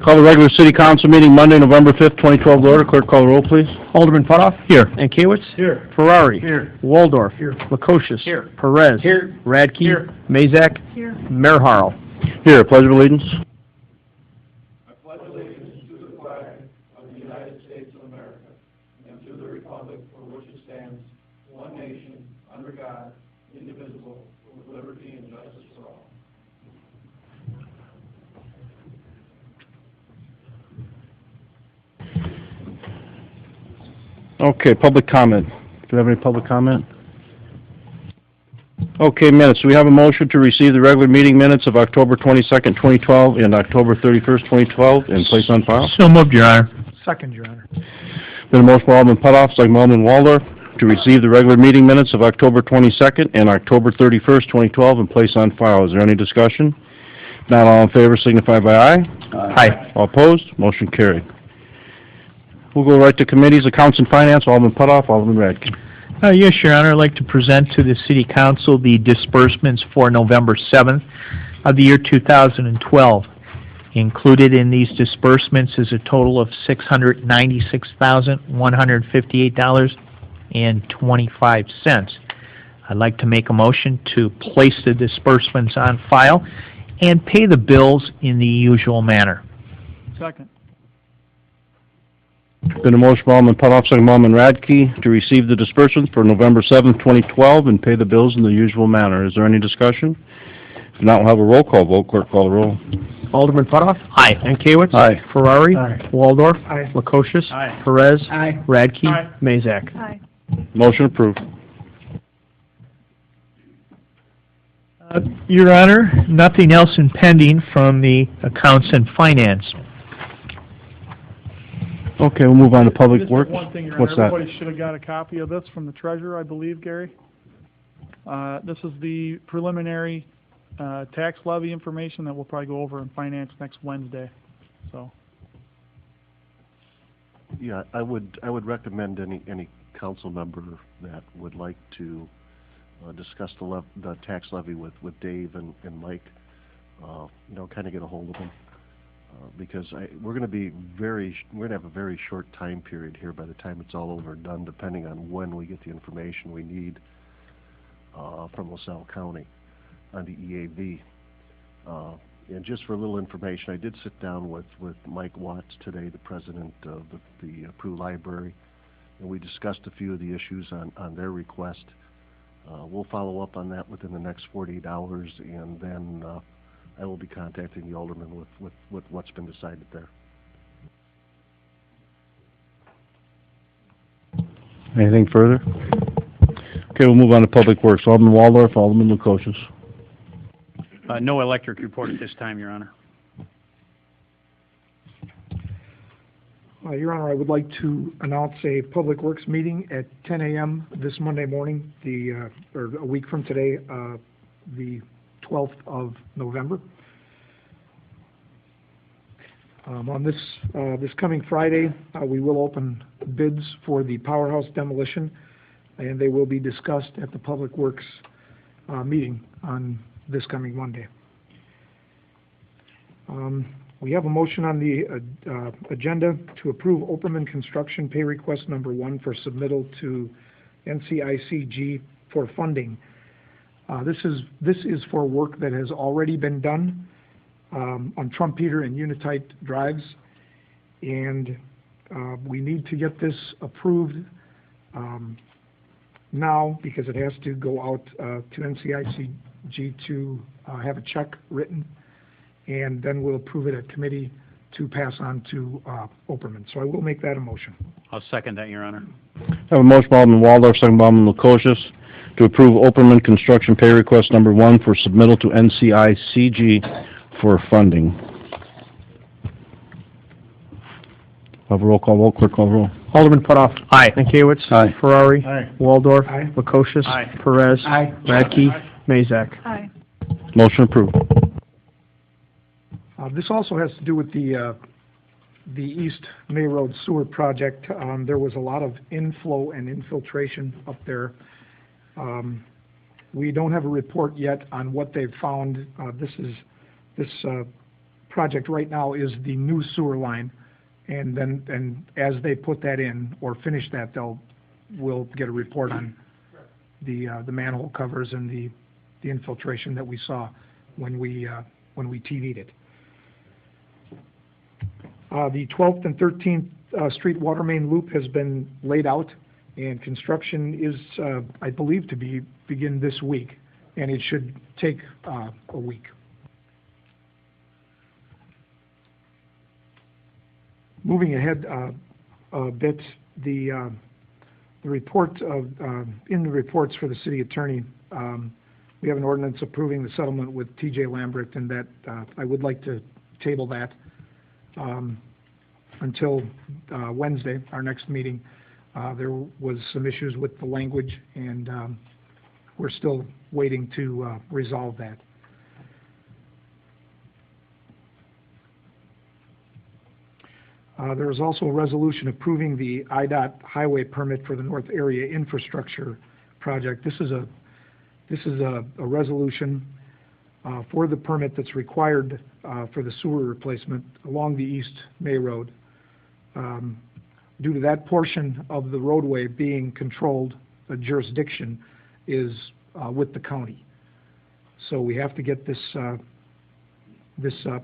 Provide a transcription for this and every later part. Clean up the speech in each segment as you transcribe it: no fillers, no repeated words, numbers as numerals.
Call the regular city council meeting Monday, November 5th, 2012 to order. Clerk, call the roll, please. Alderman Putoff. Here. Ankiewicz. Here. Ferrari. Here. Waldorf. Here. Lukosius. Here. Perez. Here. Radke. Here. Mazak. Here. Mayor Harrell. Here. Pledge of allegiance. I pledge allegiance to the flag of the United States of America and to the republic for which it stands, one nation, under God, indivisible, with liberty and justice for all. Okay, public comment. Do we have any public comment? Okay, minutes. Do we have a motion to receive the regular meeting minutes of October 22nd, 2012 and October 31st, 2012 and place on file? So moved, Your Honor. Second, Your Honor. Been a motion by Alderman Putoff, second by Alderman Waldorf, to receive the regular meeting minutes of October 22nd and October 31st, 2012 and place on file. Is there any discussion? Not all in favor signify by aye. Aye. All opposed? Motion carried. We'll go right to committees, accounts and finance. Alderman Putoff, Alderman Radke. Yes, Your Honor. I'd like to present to the City Council the disbursements for November 7th of the year 2012. Included in these disbursements is a total of $696,158.25. I'd like to make a motion to place the disbursements on file and pay the bills in the usual manner. Second. Been a motion by Alderman Putoff, second by Alderman Radke, to receive the disbursements for November 7th, 2012 and pay the bills in the usual manner. Is there any discussion? If not, we'll have a roll call vote. Clerk, call the roll. Alderman Putoff. Aye. Ankiewicz. Aye. Ferrari. Aye. Waldorf. Aye. Lukosius. Aye. Perez. Aye. Radke. Aye. Mazak. Aye. Motion approved. Your Honor, nothing else impending from the accounts and finance. Okay, we'll move on to public Just works. one thing, Your What's Honor. that? Everybody should have got a copy of this from the treasurer, I believe, Gary. This is the preliminary tax levy information that we'll probably go over in finance next Wednesday. So, Yeah, I would recommend any council member that would like to discuss the tax levy with Dave and Mike, kind of get a hold of them. Because we're going to have a very short time period here by the time it's all over and done, depending on when we get the information we need from LaSalle County on the EAV. And just for a little information, I did sit down with Mike Watts today, the president of the Prue Library, and we discussed a few of the issues on their request. We'll follow up on that within the next 48 hours, and then I will be contacting the alderman with what's been decided there. Anything further? Okay, we'll move on to public works. Alderman Waldorf, Alderman Lukosius. No electric report at this time, Your Honor. Your Honor, I would like to announce a Public Works meeting at 10 a.m. this Monday morning, or a week from today, the 12th of November. On this coming Friday, we will open bids for the powerhouse demolition, and they will be discussed at the Public Works meeting on this coming Monday. We have a motion on the agenda to approve Opperman Construction pay request number 1 for submittal to NCICG for funding. This is for work that has already been done on Trumpeter and Unitite drives, and we need to get this approved now because it has to go out to NCICG to have a check written, and then we'll approve it at committee to pass on to Opperman. So I will make that a motion. I'll second that, Your Honor. I have a motion by Alderman Waldorf, second by Alderman Lukosius, to approve Opperman Construction pay request number 1 for submittal to NCICG for funding. Have a roll call vote. Clerk, call the roll. Alderman Putoff. Aye. Ankiewicz. Aye. Ferrari. Aye. Waldorf. Aye. Lukosius. Aye. Perez. Aye. Radke. Aye. Mazak. Aye. Motion approved. This also has to do with the East May Road sewer project. There was a lot of inflow and infiltration up there. We don't have a report yet on what they've found. This project right now is the new sewer line. And as they put that in or finish that, we'll get a report on the manhole covers and the infiltration that we saw when we TV'd it. The 12th and 13th Street water main loop has been laid out, and construction is, I believe, to begin this week, and it should take a week. Moving ahead a bit, the report in the reports for the city attorney, we have an ordinance approving the settlement with T.J. Lambrecht, and that I would like to table that until Wednesday, our next meeting. There was some issues with the language, and we're still waiting to resolve that. There is also a resolution approving the IDOT highway permit for the North Area Infrastructure Project. This is a resolution for the permit that's required for the sewer replacement along the East May Road. Due to that portion of the roadway being controlled, the jurisdiction is with the county. So we have to get this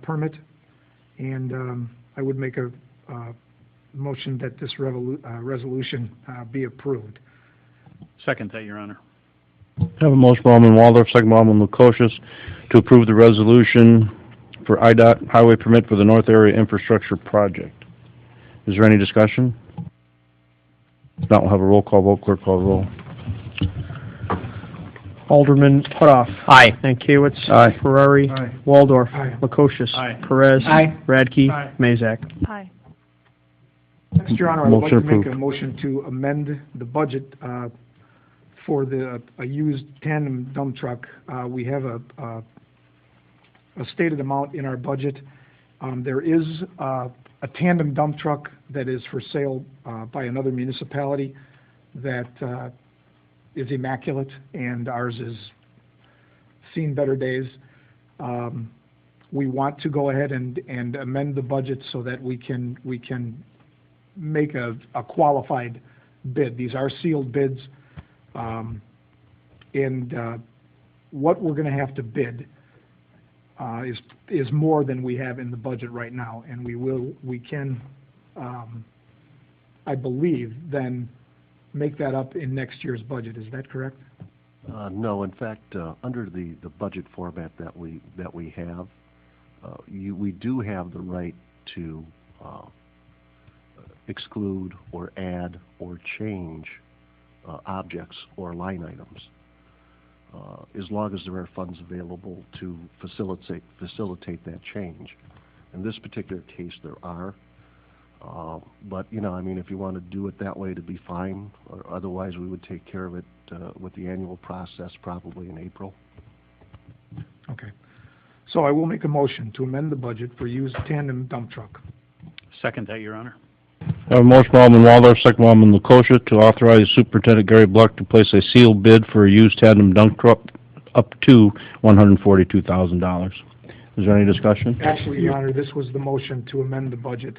permit, and I would make a motion that this resolution be approved. Second that, Your Honor. I have a motion by Alderman Waldorf, second by Alderman Lukosius, to approve the resolution for IDOT highway permit for the North Area Infrastructure Project. Is there any discussion? If not, we'll have a roll call vote. Clerk, call the roll. Alderman Putoff. Aye. Nankiewicz. Aye. Ferrari. Aye. Waldorf. Aye. Lukosius. Aye. Perez. Aye. Radke. Aye. Mazak. Aye. Next, Your Honor, I would like Motion to make a approved. motion to amend the budget for a used tandem dump truck. We have a stated amount in our budget. There is a tandem dump truck that is for sale by another municipality that is immaculate, and ours is seen better days. We want to go ahead and amend the budget so that we can make a qualified bid. These are sealed bids, and what we're going to have to bid is more than we have in the budget right now, and we can, I believe, then make that up in next year's budget. Is that correct? No, in fact, under the budget format that we have, we do have the right to exclude or add or change objects or line items, as long as there are funds available to facilitate that change. In this particular case, there are. But, I mean, if you want to do it that way, to be fine. Or otherwise, we would take care of it with the annual process probably in April. Okay. So I will make a motion to amend the budget for used tandem dump truck. Second that, Your Honor. I have a motion by Alderman Waldorf, second by Alderman Lukosius, to authorize Superintendent Gary Bluck to place a sealed bid for a used tandem dump truck up to $142,000. Is there any discussion? Actually, Your Honor, this was the motion to amend the budget.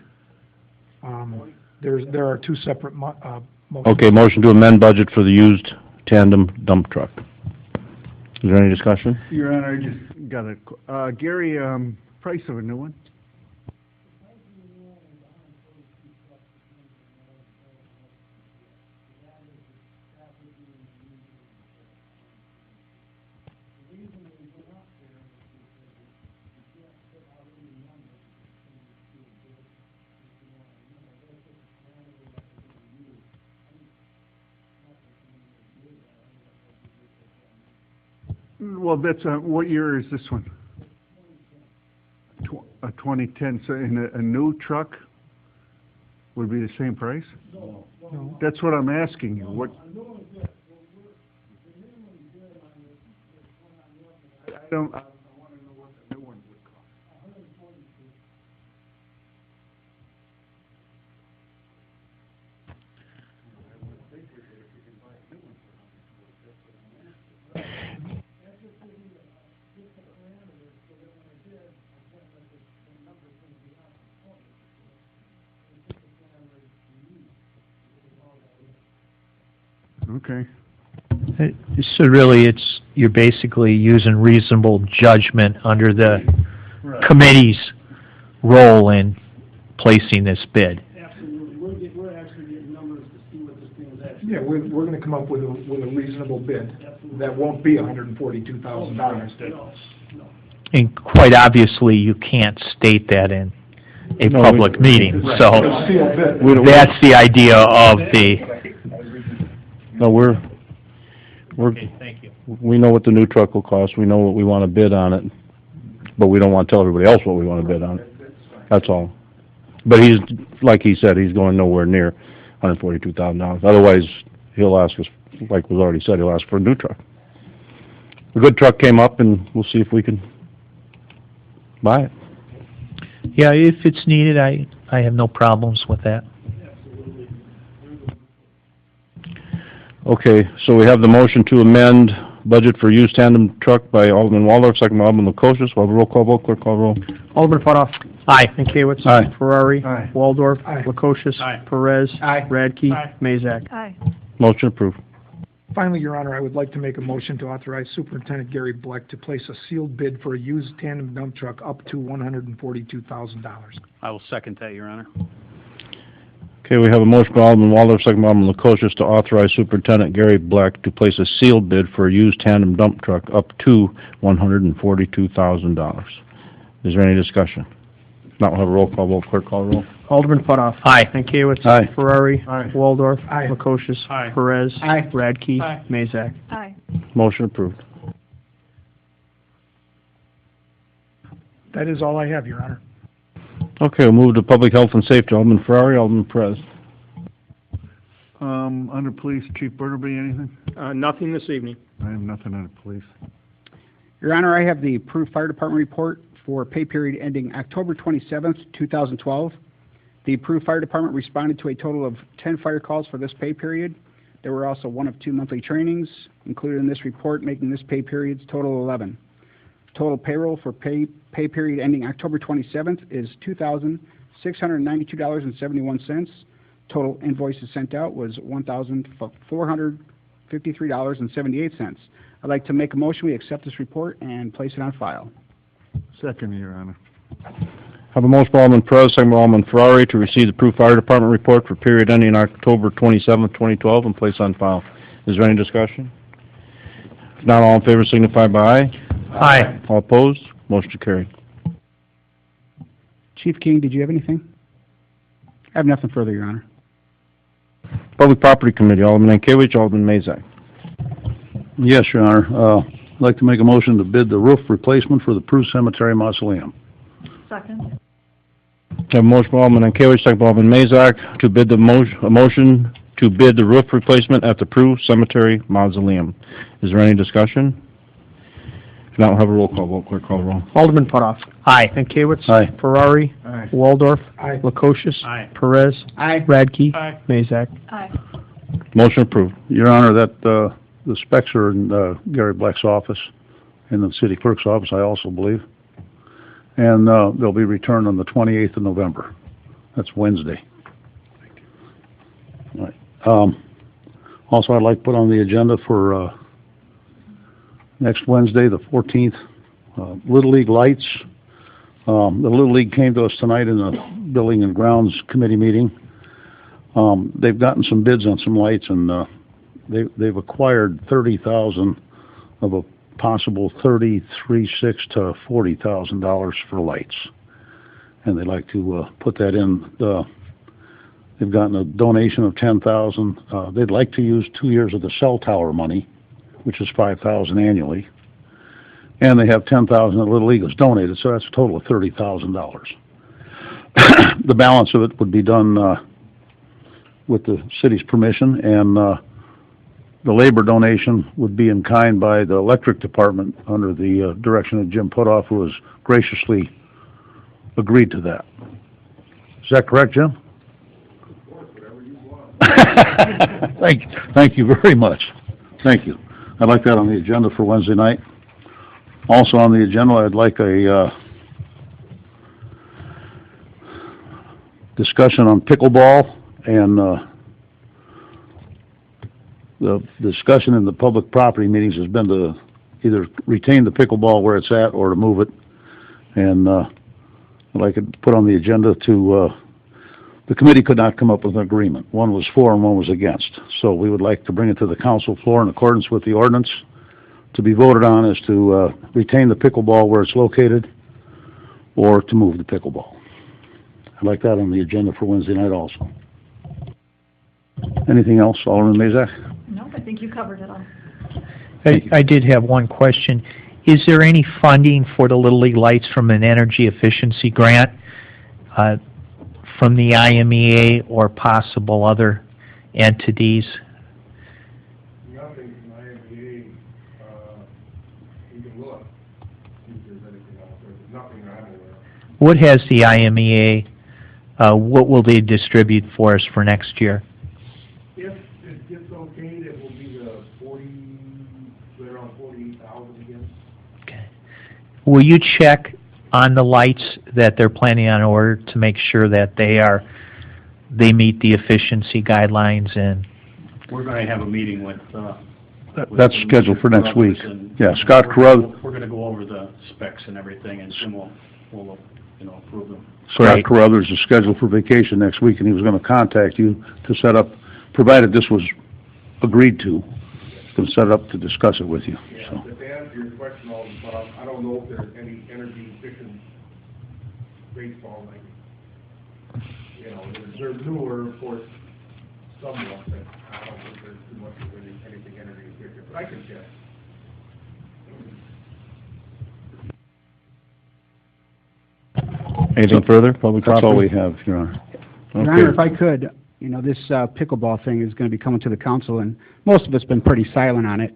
There are two separate motions. Okay, motion to amend budget for the used tandem dump truck. Is there any discussion? Your Honor, I just got a, Gary, price of a new one? Well, that's, what year is this one? A 2010, so in a new truck would be the same price? No. That's what I'm asking you, what? I want to know what the new one would cost. Okay. So really, you're basically using reasonable judgment under the committee's role in placing this bid. Absolutely. We're actually getting numbers to see what this thing is actually. Yeah, we're gonna come up with a reasonable bid. That won't be $142,000. No. And quite obviously, you can't state that in a No, public meeting, Right. so It's a sealed bid. that's the idea of the... No, we're, thank you. we know what the new truck will cost, we know what we want to bid on it, but we don't want to tell everybody else what we want to bid on it. That's all. But he's, like he said, he's going nowhere near $142,000. Otherwise, he'll ask us, like was already said, he'll ask for a new truck. A good truck came up, and we'll see if we can buy it. Yeah, if it's needed, I have no problems with that. Okay, so we have the motion to amend budget for used tandem truck by Alderman Waldorf, second by Alderman Lukosius. We'll have a roll call vote. Clerk call roll. Alderman Putoff. Aye. Mankiewicz. Aye. Ferrari. Aye. Waldorf. Aye. Lukosius. Aye. Perez. Aye. Radke. Aye. Mazak. Aye. Motion approved. Finally, Your Honor, I would like to make a motion to authorize Superintendent Gary Bleck to place a sealed bid for a used tandem dump truck up to $142,000. I will second that, Your Honor. Okay, we have a motion by Alderman Waldorf, second by Alderman Lukosius to authorize Superintendent Gary Black to place a sealed bid for a used tandem dump truck up to $142,000. Is there any discussion? If not, we'll have a roll call vote. Clerk call roll. Alderman Putoff. Aye. Mankiewicz. Aye. Ferrari. Aye. Waldorf. Aye. Lukosius. Aye. Perez. Aye. Radke. Aye. Mazak. Aye. Motion approved. That is all I have, Your Honor. Okay, we'll move to public health and safety. Alderman Ferrari, Alderman Perez. Under police, Chief Burnaby, anything? Nothing this evening. I have nothing under police. Your Honor, I have the approved fire department report for pay period ending October 27th, 2012. The approved fire department responded to a total of 10 fire calls for this pay period. There were also 1 of 2 monthly trainings included in this report, making this pay period's total 11. Total payroll for pay period ending October 27th is $2,692.71. Total invoices sent out was $1,453.78. I'd like to make a motion we accept this report and place it on file. Second, Your Honor. Have a motion by Alderman Perez, second by Alderman Ferrari to receive the approved fire department report for period ending October 27th, 2012 and place on file. Is there any discussion? If not, all in favor signify by aye. Aye. All opposed? Motion carried. Chief King, did you have anything? I have nothing further, Your Honor. Public Property Committee, Alderman Mankiewicz, Alderman Mazak. Yes, Your Honor. I'd like to make a motion to bid the roof replacement for the Prue Cemetery Mausoleum. Second. Have a motion by Alderman Mankiewicz, second by Alderman Mazak to bid a motion to bid the roof replacement at the Prue Cemetery Mausoleum. Is there any discussion? If not, we'll have a roll call vote. Clerk call the roll. Alderman Putoff. Aye. Mankiewicz. Aye. Ferrari. Aye. Waldorf. Aye. Lukosius. Aye. Perez. Aye. Radke. Aye. Mazak. Aye. Motion approved. Your Honor, that the specs are in Gary Black's office, in the city clerk's office, I also believe. And they'll be returned on the 28th of November. That's Wednesday. All right. Also, I'd like to put on the agenda for next Wednesday, the 14th, Little League lights. The Little League came to us tonight in the Building and Grounds Committee meeting. They've gotten some bids on some lights, and they've acquired $30,000 of a possible $33,600 to $40,000 for lights, and they'd like to put that in. They've gotten a donation of $10,000. They'd like to use 2 years of the cell tower money, which is $5,000 annually, and they have $10,000 that Little League has donated, so that's a total of $30,000. The balance of it would be done with the city's permission, and the labor donation would be in kind by the electric department under the direction of Jim Putoff, who has graciously agreed to that. Is that correct, Jim? Thank you very much. Thank you. I'd like that on the agenda for Wednesday night. Also on the agenda, I'd like a discussion on pickleball and the discussion in the public property meetings has been to either retain the pickleball where it's at or to move it. And, I'd like to put on the agenda to, the committee could not come up with an agreement. One was for and one was against. So we would like to bring it to the council floor in accordance with the ordinance to be voted on as to, retain the pickleball where it's located or to move the pickleball. I'd like that on the agenda for Wednesday night also. Anything else, Alderman Mazak? No, I think you covered it all. I did have one question. Is there any funding for the Little League lights from an energy efficiency grant from the IMEA or possible other entities? Nothing from IMEA. You can look, see if there's anything out there. There's nothing that I'm aware of. What has the IMEA, what will they distribute for us for next year? If it gets okayed, it will be the 40, right around 48,000 again. Okay. Will you check on the lights that they're planning on order to make sure that they meet the efficiency guidelines? And We're going to have a meeting with That's scheduled for next week. and Yeah, Scott Carruthers. We're going to go over the specs and everything, and then we'll approve them. Scott Carruthers is scheduled for vacation next week, and he was going to contact you to set up, provided this was agreed to, to set it up to discuss it with you. Yeah, So. to answer your question, Alderman, I don't know if there's any energy efficient baseball, like, they're newer, of course, somewhat, but I don't think there's too much of anything energy efficient, but I can check. Anything further, public property? That's all we have, Your Honor. Your Honor, if I could, this pickleball thing is going to be coming to the council, and most of us been pretty silent on it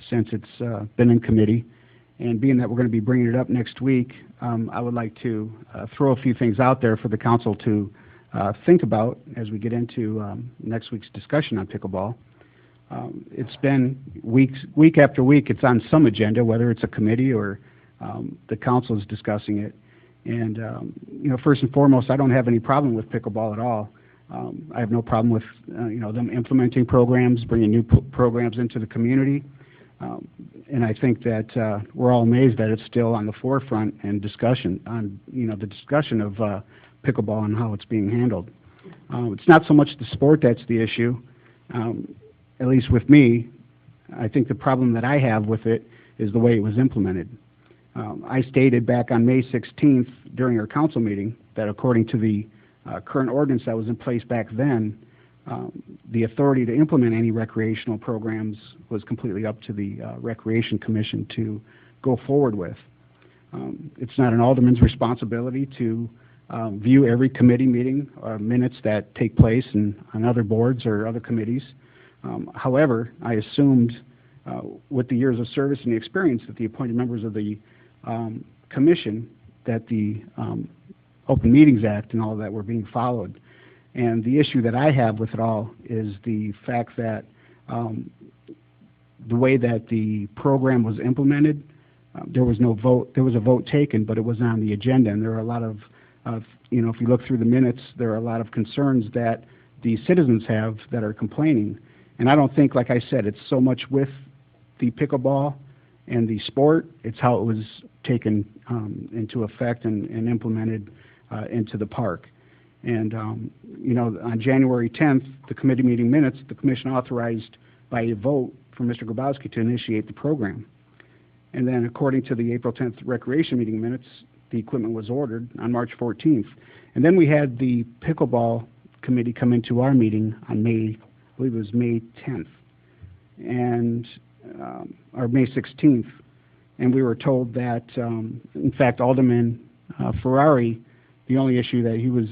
since it's been in committee. And being that we're going to be bringing it up next week, I would like to throw a few things out there for the council to think about as we get into next week's discussion on pickleball. It's been week after week, it's on some agenda, whether it's a committee or the council is discussing it. And, first and foremost, I don't have any problem with pickleball at all. I have no problem with, them implementing programs, bringing new programs into the community. And I think that we're all amazed that it's still on the forefront and discussion on, the discussion of pickleball and how it's being handled. It's not so much the sport that's the issue, at least with me. I think the problem that I have with it is the way it was implemented. I stated back on May 16th during our council meeting that according to the current ordinance that was in place back then, the authority to implement any recreational programs was completely up to the Recreation Commission to go forward with. It's not an alderman's responsibility to view every committee meeting or minutes that take place on other boards or other committees. However, I assumed with the years of service and the experience that the appointed members of the commission that the Open Meetings Act and all of that were being followed. And the issue that I have with it all is the fact that the way that the program was implemented, there was no vote. There was a vote taken, but it wasn't on the agenda. And there are a lot of if you look through the minutes, there are a lot of concerns that the citizens have that are complaining. And I don't think, like I said, it's so much with the pickleball and the sport. It's how it was taken into effect and implemented into the park. And, on January 10th, the committee meeting minutes, the commission authorized by a vote for Mr. Grabowski to initiate the program. And then according to the April 10th recreation meeting minutes, the equipment was ordered on March 14th. And then we had the pickleball committee come into our meeting on I believe it was May 10th, and or May 16th. And we were told that, in fact, Alderman Ferrari, the only issue that he was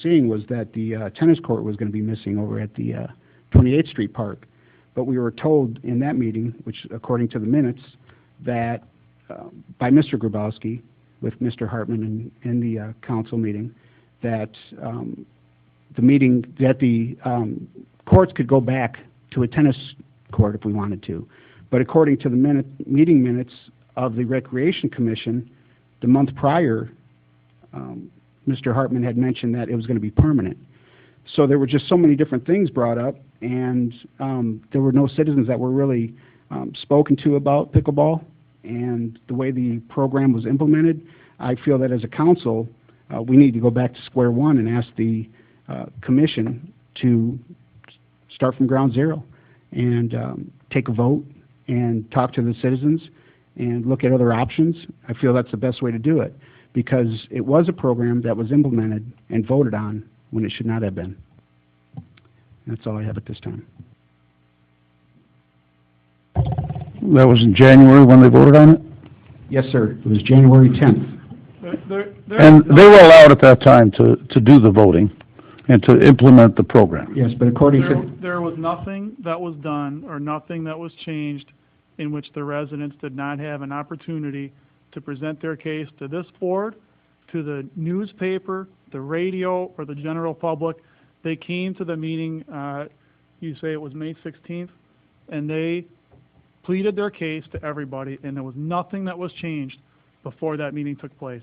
seeing was that the tennis court was going to be missing over at the 28th Street Park. But we were told in that meeting, which according to the minutes, that by Mr. Grabowski with Mr. Hartman in the council meeting, that the courts could go back to a tennis court if we wanted to. But according to the meeting minutes of the Recreation Commission, the month prior, Mr. Hartman had mentioned that it was going to be permanent. So there were just so many different things brought up, and there were no citizens that were really spoken to about pickleball and the way the program was implemented. I feel that as a council, we need to go back to square one and ask the commission to start from ground zero and take a vote and talk to the citizens and look at other options. I feel that's the best way to do it, because it was a program that was implemented and voted on when it should not have been. That's all I have at this time. That was in January when they voted on it? Yes, sir. It was January 10th. And they were allowed at that time to do the voting and to implement the program. Yes, but according to... There was nothing that was done or nothing that was changed in which the residents did not have an opportunity to present their case to this board, to the newspaper, the radio, or the general public. They came to the meeting, you say it was May 16th, and they pleaded their case to everybody, and there was nothing that was changed before that meeting took place.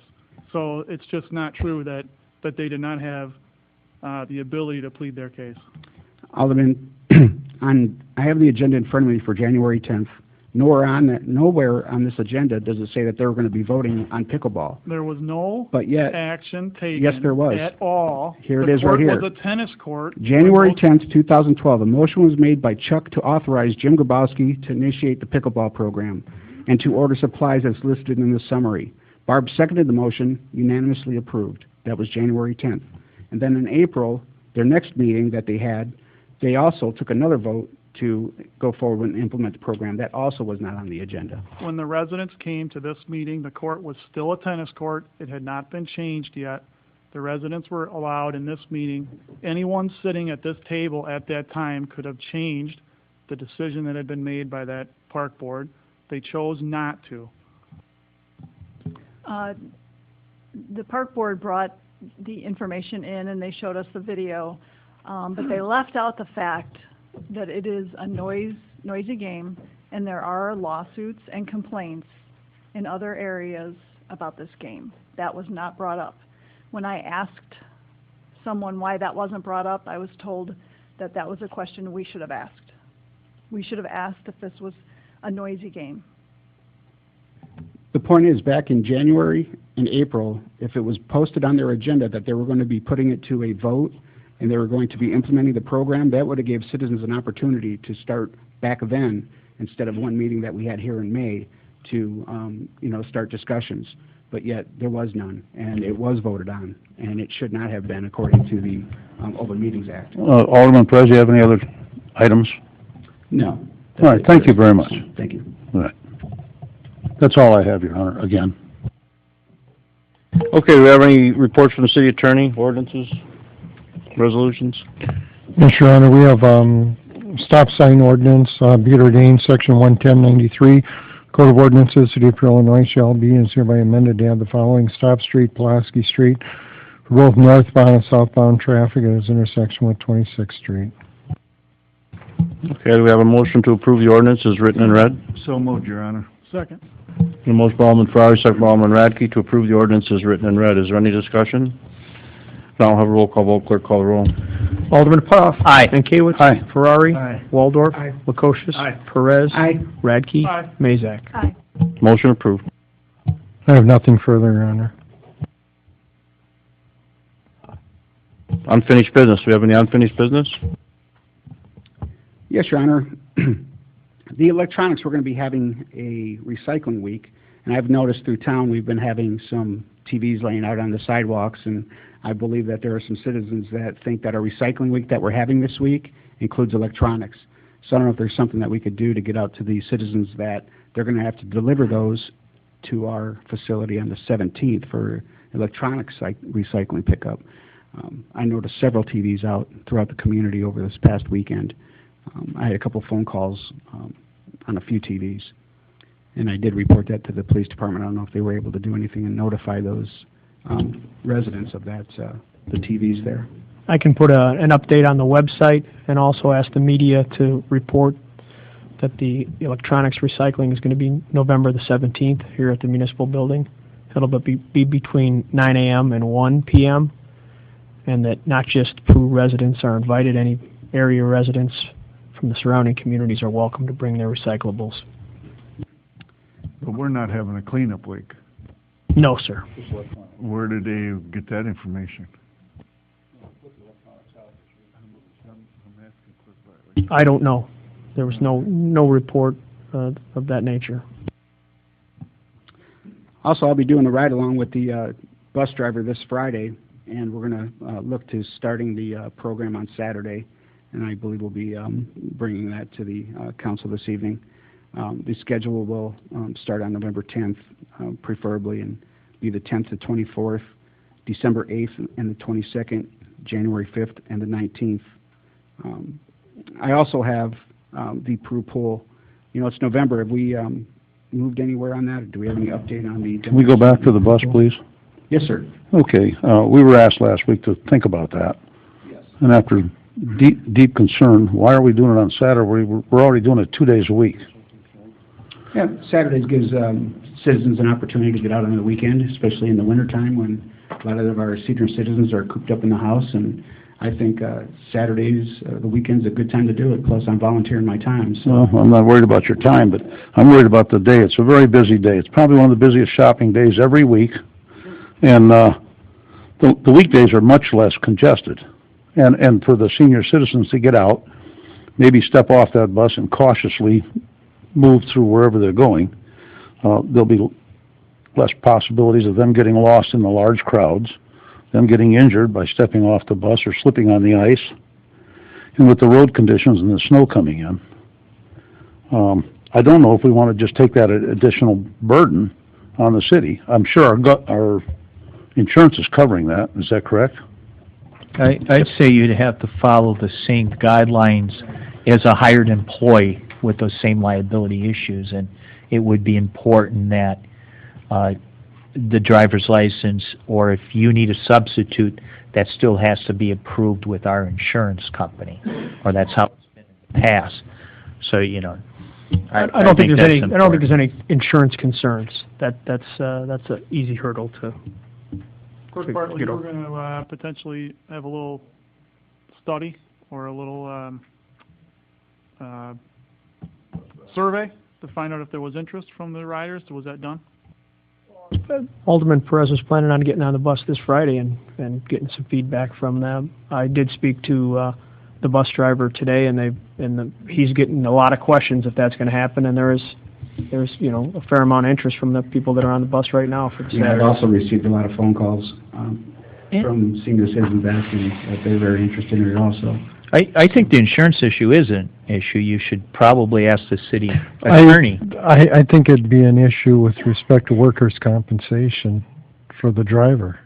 So it's just not true that they did not have the ability to plead their case. Alderman, I have the agenda in front of me for January 10th. Nowhere on this agenda does it say that they were going to be voting on pickleball. There was no action taken Yes, there was. at all. Here it is right here. The court was a tennis court. January 10th, 2012, a motion was made by Chuck to authorize Jim Grabowski to initiate the pickleball program and to order supplies as listed in the summary. Barb seconded the motion, unanimously approved. That was January 10th. And then in April, their next meeting that they had, they also took another vote to go forward and implement the program. That also was not on the agenda. When the residents came to this meeting, the court was still a tennis court. It had not been changed yet. The residents were allowed in this meeting. Anyone sitting at this table at that time could have changed the decision that had been made by that park board. They chose not to. The park board brought the information in and they showed us the video, but they left out the fact that it is a noisy game, and there are lawsuits and complaints in other areas about this game. That was not brought up. When I asked someone why that wasn't brought up, I was told that that was a question we should have asked. We should have asked if this was a noisy game. The point is, back in January and April, if it was posted on their agenda that they were going to be putting it to a vote and they were going to be implementing the program, that would have gave citizens an opportunity to start back then, instead of one meeting that we had here in May, to start discussions. But yet there was none, and it was voted on, and it should not have been according to the Open Meetings Act. Alderman Perez, do you have any other items? No. All right, thank you very much. Thank you. All right. That's all I have, Your Honor, again. Okay, do we have any reports from the city attorney, ordinances, resolutions? Yes, Your Honor, we have stop sign ordinance, be it ordained, section 11093, Code of Ordinances, City of Peoria, Illinois, shall be and is hereby amended to add the following: Stop Street, Pulaski Street, for both northbound and southbound traffic at its intersection with 26th Street. Okay, do we have a motion to approve the ordinance as written and read? So moved, Your Honor. Second. A motion by Alderman Ferrari, second by Alderman Radke to approve the ordinance as written and read. Is there any discussion? Now I'll have a roll call vote. Clerk, call the roll. Alderman Putoff. Aye. Mankiewicz. Aye. Ferrari. Aye. Waldorf. Aye. Lukosius. Aye. Perez. Aye. Radke. Aye. Mazak. Aye. Motion approved. I have nothing further, Your Honor. Unfinished business. Do we have any unfinished business? Yes, Your Honor. The electronics, we're going to be having a recycling week, and I've noticed through town we've been having some TVs laying out on the sidewalks, and I believe that there are some citizens that think that our recycling week that we're having this week includes electronics. So I don't know if there's something that we could do to get out to the citizens that they're going to have to deliver those to our facility on the 17th for electronics recycling pickup. I noticed several TVs out throughout the community over this past weekend. I had a couple phone calls on a few TVs, and I did report that to the police department. I don't know if they were able to do anything and notify those residents of that, the TVs there. I can put an update on the website and also ask the media to report that the electronics recycling is going to be November the 17th here at the municipal building. It'll be between 9 a.m. and 1 p.m. and that not just Peru residents are invited, any area residents from the surrounding communities are welcome to bring their recyclables. But we're not having a cleanup week. No, sir. Where did they get that information? I don't know. There was no report of that nature. Also, I'll be doing a ride-along with the bus driver this Friday, and we're going to look to starting the program on Saturday, and I believe we'll be bringing that to the council this evening. The schedule will start on November 10th, preferably, and be the 10th to 24th, December 8th and the 22nd, January 5th and the 19th. I also have the Peru pool. You know, it's November. Have we moved anywhere on that? Or do we have any update on the... Can we go back to the bus, please? Yes, sir. Okay, we were asked last week to think about that. Yes. And after deep concern, why are we doing it on Saturday? We're already doing it 2 days a week. Yeah, Saturdays gives citizens an opportunity to get out on the weekend, especially in the wintertime when a lot of our senior citizens are cooped up in the house. And I think Saturdays, the weekend's a good time to do it. Plus, I'm volunteering my time. So. Well, I'm not worried about your time, but I'm worried about the day. It's a very busy day. It's probably one of the busiest shopping days every week. And the weekdays are much less congested. And for the senior citizens to get out, maybe step off that bus and cautiously move through wherever they're going, there'll be less possibilities of them getting lost in the large crowds, them getting injured by stepping off the bus or slipping on the ice. And with the road conditions and the snow coming in, I don't know if we want to just take that additional burden on the city. I'm sure our insurance is covering that. Is that correct? I'd say you'd have to follow the same guidelines as a hired employee with those same liability issues, and it would be important that the driver's license, or if you need a substitute, that still has to be approved with our insurance company, or that's how it's been in the past. So, you know, I don't think there's any insurance concerns. That's an easy hurdle to. Clerk Bartley, we're going to potentially have a little study or a little survey to find out if there was interest from the riders. Was that done? Alderman Perez was planning on getting on the bus this Friday and getting some feedback from them. I did speak to the bus driver today, and he's getting a lot of questions if that's going to happen, and there's you know, a fair amount of interest from the people that are on the bus right now for the Saturday. I've also received a lot of phone calls from senior citizens asking that they're very interested in it also. I think the insurance issue is an issue. You should probably ask the city attorney. I think it'd be an issue with respect to workers' compensation for the driver.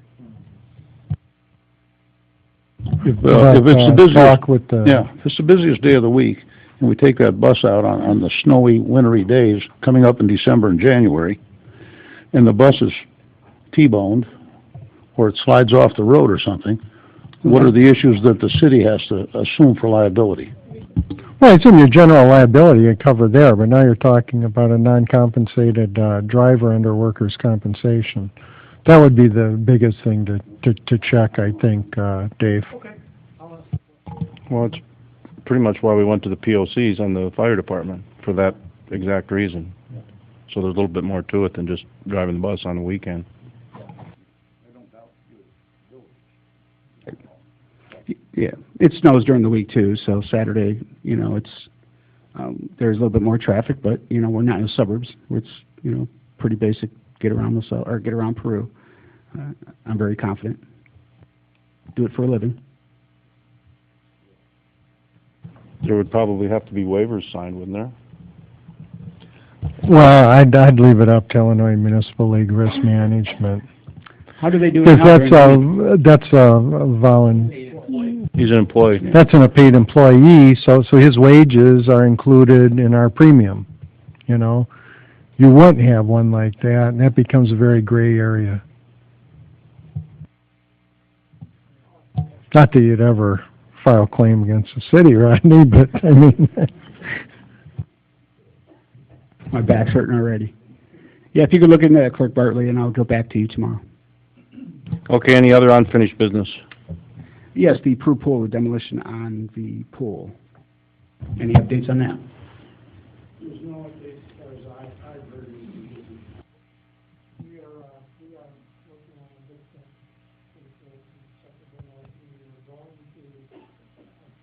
If it's the busiest, if it's the busiest day of the week, and we take that bus out on the snowy, wintry days coming up in December and January, and the bus is T-boned, or it slides off the road or something, what are the issues that the city has to assume for liability? Well, it's in your general liability you cover there, but now you're talking about a non-compensated driver under workers' compensation. That would be the biggest thing to check, I think, Dave. Okay. Well, it's pretty much why we went to the POCs on the fire department, for that exact reason. So there's a little bit more to it than just driving the bus on the weekend. Yeah, it snows during the week too, so Saturday, you know, it's there's a little bit more traffic, but you know, we're not in the suburbs. It's, you know, pretty basic get around Peru. I'm very confident. Do it for a living. There would probably have to be waivers signed, wouldn't there? Well, I'd leave it up to Illinois Municipal League Risk Management. How do they do it Because now? that's a He's an employee. That's a paid employee, so his wages are included in our premium. You know, you wouldn't have one like that, and that becomes a very gray area. Not that you'd ever file a claim against the city, Rodney, but I mean. My back's hurting already. Yeah, if you could look into that, Clerk Bartley, and I'll go back to you tomorrow. Okay, any other unfinished business? Yes, the approved pool demolition on the pool. Any updates on that? There's no updates as far as I've heard. We are working on a big thing. We were going to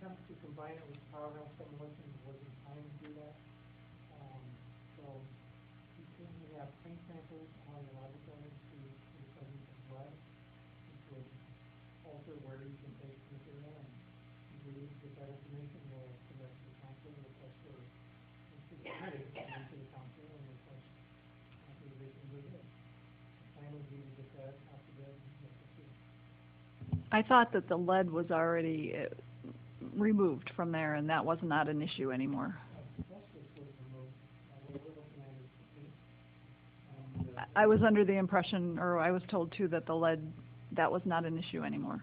attempt to combine it with powerhouse demolition, it wasn't time to do that. So we currently have tank samples on the laboratory to the presence of lead, which would alter where you can take material, and we get that information, we'll come back to the council, request for, to the committee, and to the council, and request authorization to do it. The plan would be to get that out to bid and get the I thought that the lead was already removed from there, and that was not an issue anymore. I was under the impression, or I was told too, that the lead, that was not an issue anymore.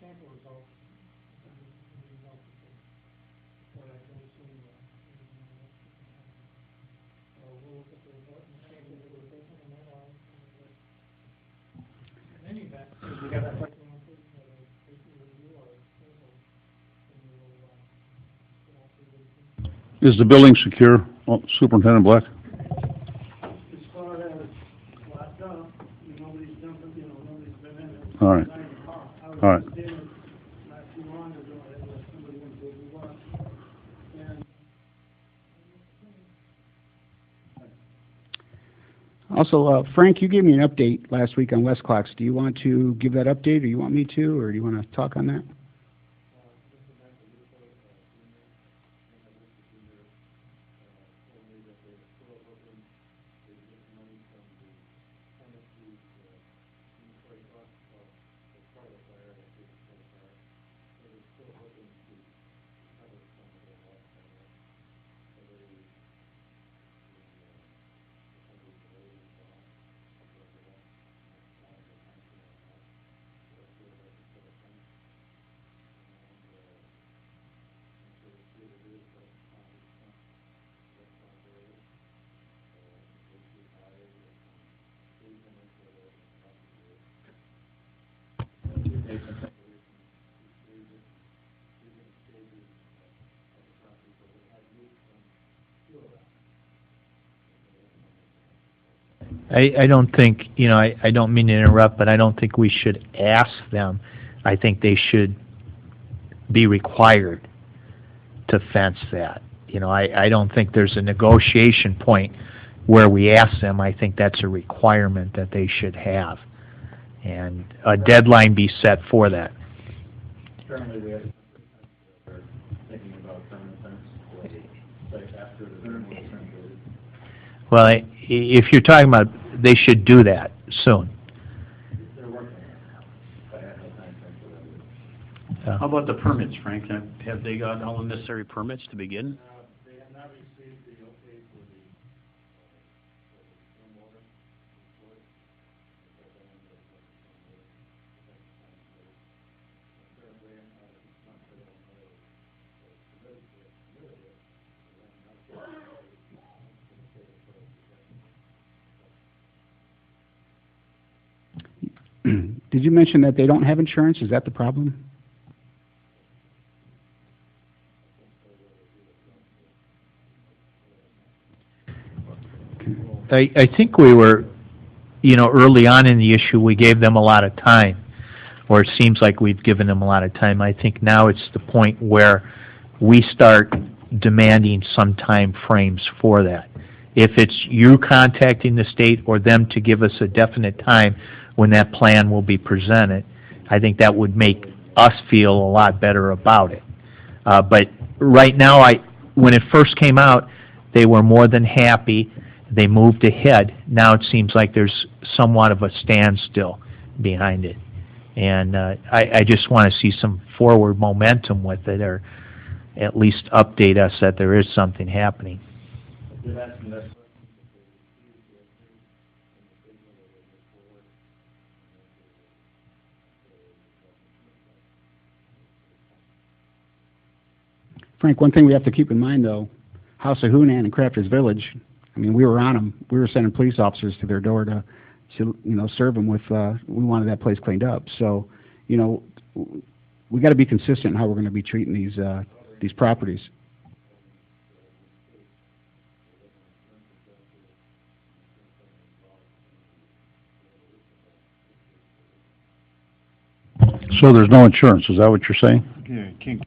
Sample results, we'll look at the report and the changes that were taken, and then in any event, if we got that question answered, safety review or sample, then we will get out to the. Is the building secure, Superintendent Black? As far as locked up, nobody's jumping, nobody's been in it. All right. All right. Also, Frank, you gave me an update last week on West Clocks. Do you want to give that update, or you want me to, or do you want to talk on that? I don't think, I don't mean to interrupt, but I don't think we should ask them. I think they should be required to fence that. I don't think there's a negotiation point where we ask them. I think that's a requirement that they should have, and a deadline be set for that. Currently, we have thinking about permanent fence, like after the permanent fence. Well, if you're talking about, they should do that soon. They're working on it. How about the permits, Frank? Have they got all the necessary permits to begin? They have not received the okay for the stormwater report. Did you mention that they don't have insurance? Is that the problem? I think we were, early on in the issue, we gave them a lot of time, or it seems like we've given them a lot of time. I think now it's the point where we start demanding some time frames for that. If it's you contacting the state or them to give us a definite time when that plan will be presented, I think that would make us feel a lot better about it. But right now, when it first came out, they were more than happy. They moved ahead. Now it seems like there's somewhat of a standstill behind it. And I just want to see some forward momentum with it, or at least update us that there is something happening. Did ask him that question. Frank, one thing we have to keep in mind, though, House of Hunan and Crafters Village, I mean, we were on them. We were sending police officers to their door to serve them with, we wanted that place cleaned up. So, we got to be consistent in how we're going to be treating these properties. So there's no insurance, is that what you're saying? Yeah, can't.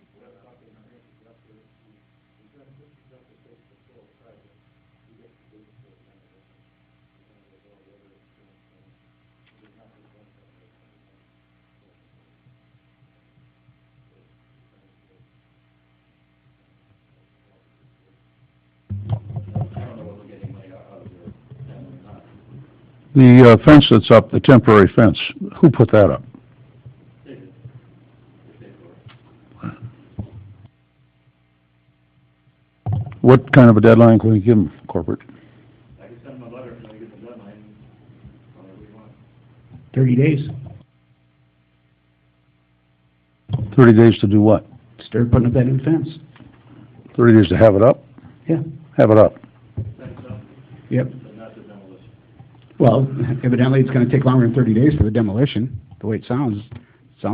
The fence that's up, the temporary fence, who put that up? What kind of a deadline can we give them, corporate? I can send them a letter if I get the deadline, whatever you want. 30 days. 30 days to do what? Start putting up that new fence. 30 days to have it up? Yeah. Have it up. Yep. But not the demolition. Well, evidently it's going to take longer than 30 days for the demolition. The way it sounds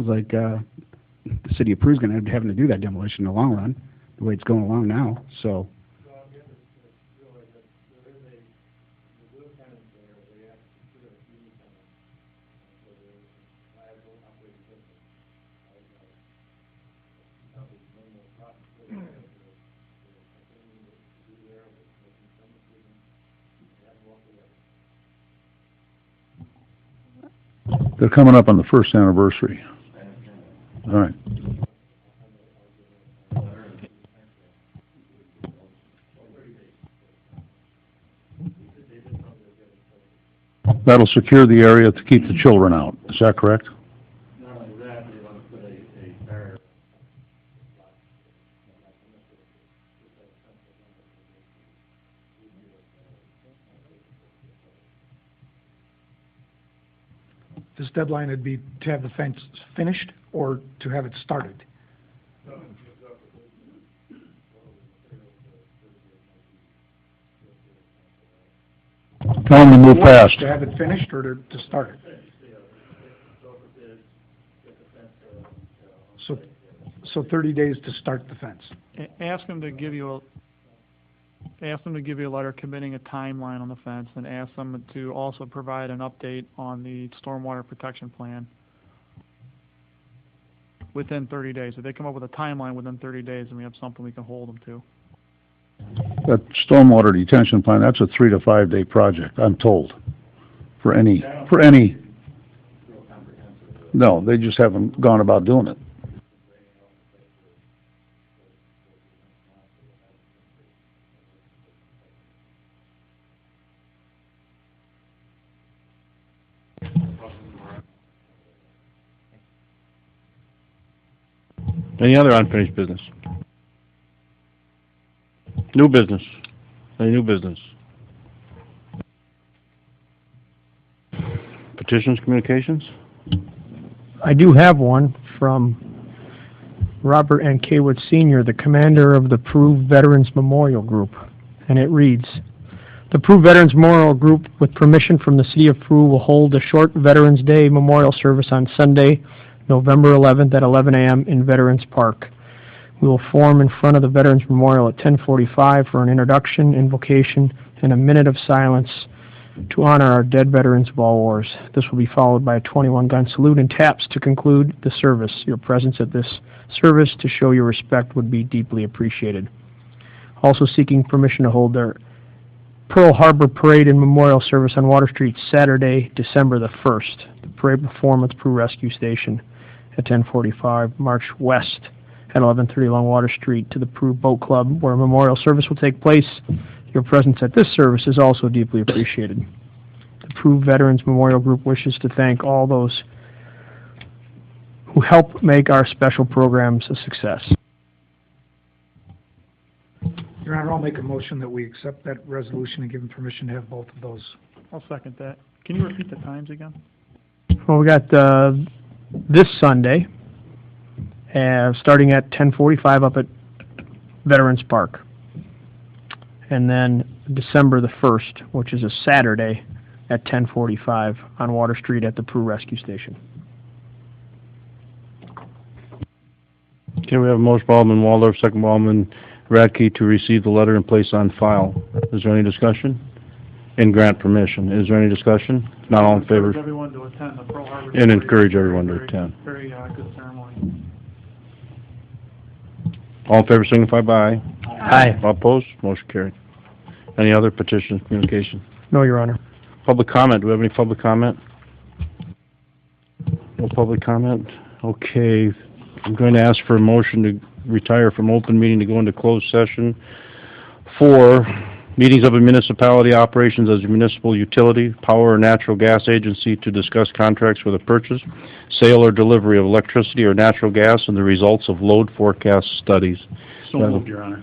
like the city of Peru's going to end up having to do that demolition in the long run, the way it's going along now. So. They're coming up on the first anniversary. All right. That'll secure the area to keep the children out. Is that correct? Not only that, they want to put a barrier. This deadline would be to have the fence finished or to have it started? Tell them to move fast. To have it finished or to start it? So 30 days to start the fence. Ask them to give you a letter committing a timeline on the fence, and ask them to also provide an update on the stormwater protection plan within 30 days. If they come up with a timeline within 30 days, then we have something we can hold them to. That stormwater detention plan, that's a 3 to 5 day project, I'm told. For any, no, they just haven't gone about doing it. Any other unfinished business? New business? Any new business? Petitions, communications? I do have one from Robert N. Kaywood Sr., the commander of the Peru Veterans Memorial Group, and it reads, the Peru Veterans Memorial Group, with permission from the City of Peru, will hold a short Veterans Day memorial service on Sunday, November 11th at 11 a.m. in Veterans Park. We will form in front of the Veterans Memorial at 10:45 for an introduction, invocation, and a minute of silence to honor our dead veterans of all wars. This will be followed by a 21-gun salute and taps to conclude the service. Your presence at this service to show your respect would be deeply appreciated. Also seeking permission to hold their Pearl Harbor Parade and Memorial Service on Water Street Saturday, December the 1st. The parade will perform at the Peru Rescue Station at 10:45. March west at 11:30 along Water Street to the Peru Boat Club, where a memorial service will take place. Your presence at this service is also deeply appreciated. The Peru Veterans Memorial Group wishes to thank all those who help make our special programs a success. Your Honor, I'll make a motion that we accept that resolution and give him permission to have both of those. I'll second that. Can you repeat the times again? Well, we got, this Sunday, starting at 10:45 up at Veterans Park. And then December the 1st, which is a Saturday, at 10:45 on Water Street at the Prue Rescue Station. Okay, we have a motion by Alderman Waldorf, second by Alderman Radke to receive the letter and place on file. Is there any discussion? And grant permission. Is there any discussion? Not all in favor? Encourage everyone to attend the Pearl Harbor. And encourage Very, everyone to very, attend. Very, good ceremony. All in favor signify by aye. Aye. All opposed? Motion carried. Any other petitions, communication? No, Your Honor. Public comment. Do we have any public comment? No public comment? Okay. I'm going to ask for a motion to retire from open meeting to go into closed session for meetings of a municipality, operations as a municipal utility, power or natural gas agency to discuss contracts for the purchase, sale or delivery of electricity or natural gas and the results of load forecast studies. So moved, Your Honor.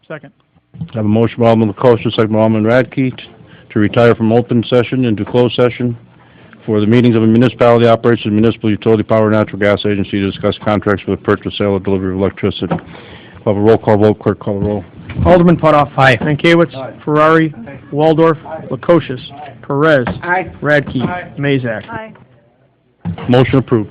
Second. I have a motion by Alderman LaCosta, second by Alderman Radke to retire from open session into closed session for the meetings of a municipality, operations, and municipal utility, power, or natural gas agency to discuss contracts for the purchase, sale, or delivery of electricity. We'll have a roll call vote. Clerk, call the roll. Alderman Putoff. Aye. Mankiewicz. Ferrari. Waldorf. Lukosius. Perez. Radke. Mazak. Aye. Motion approved.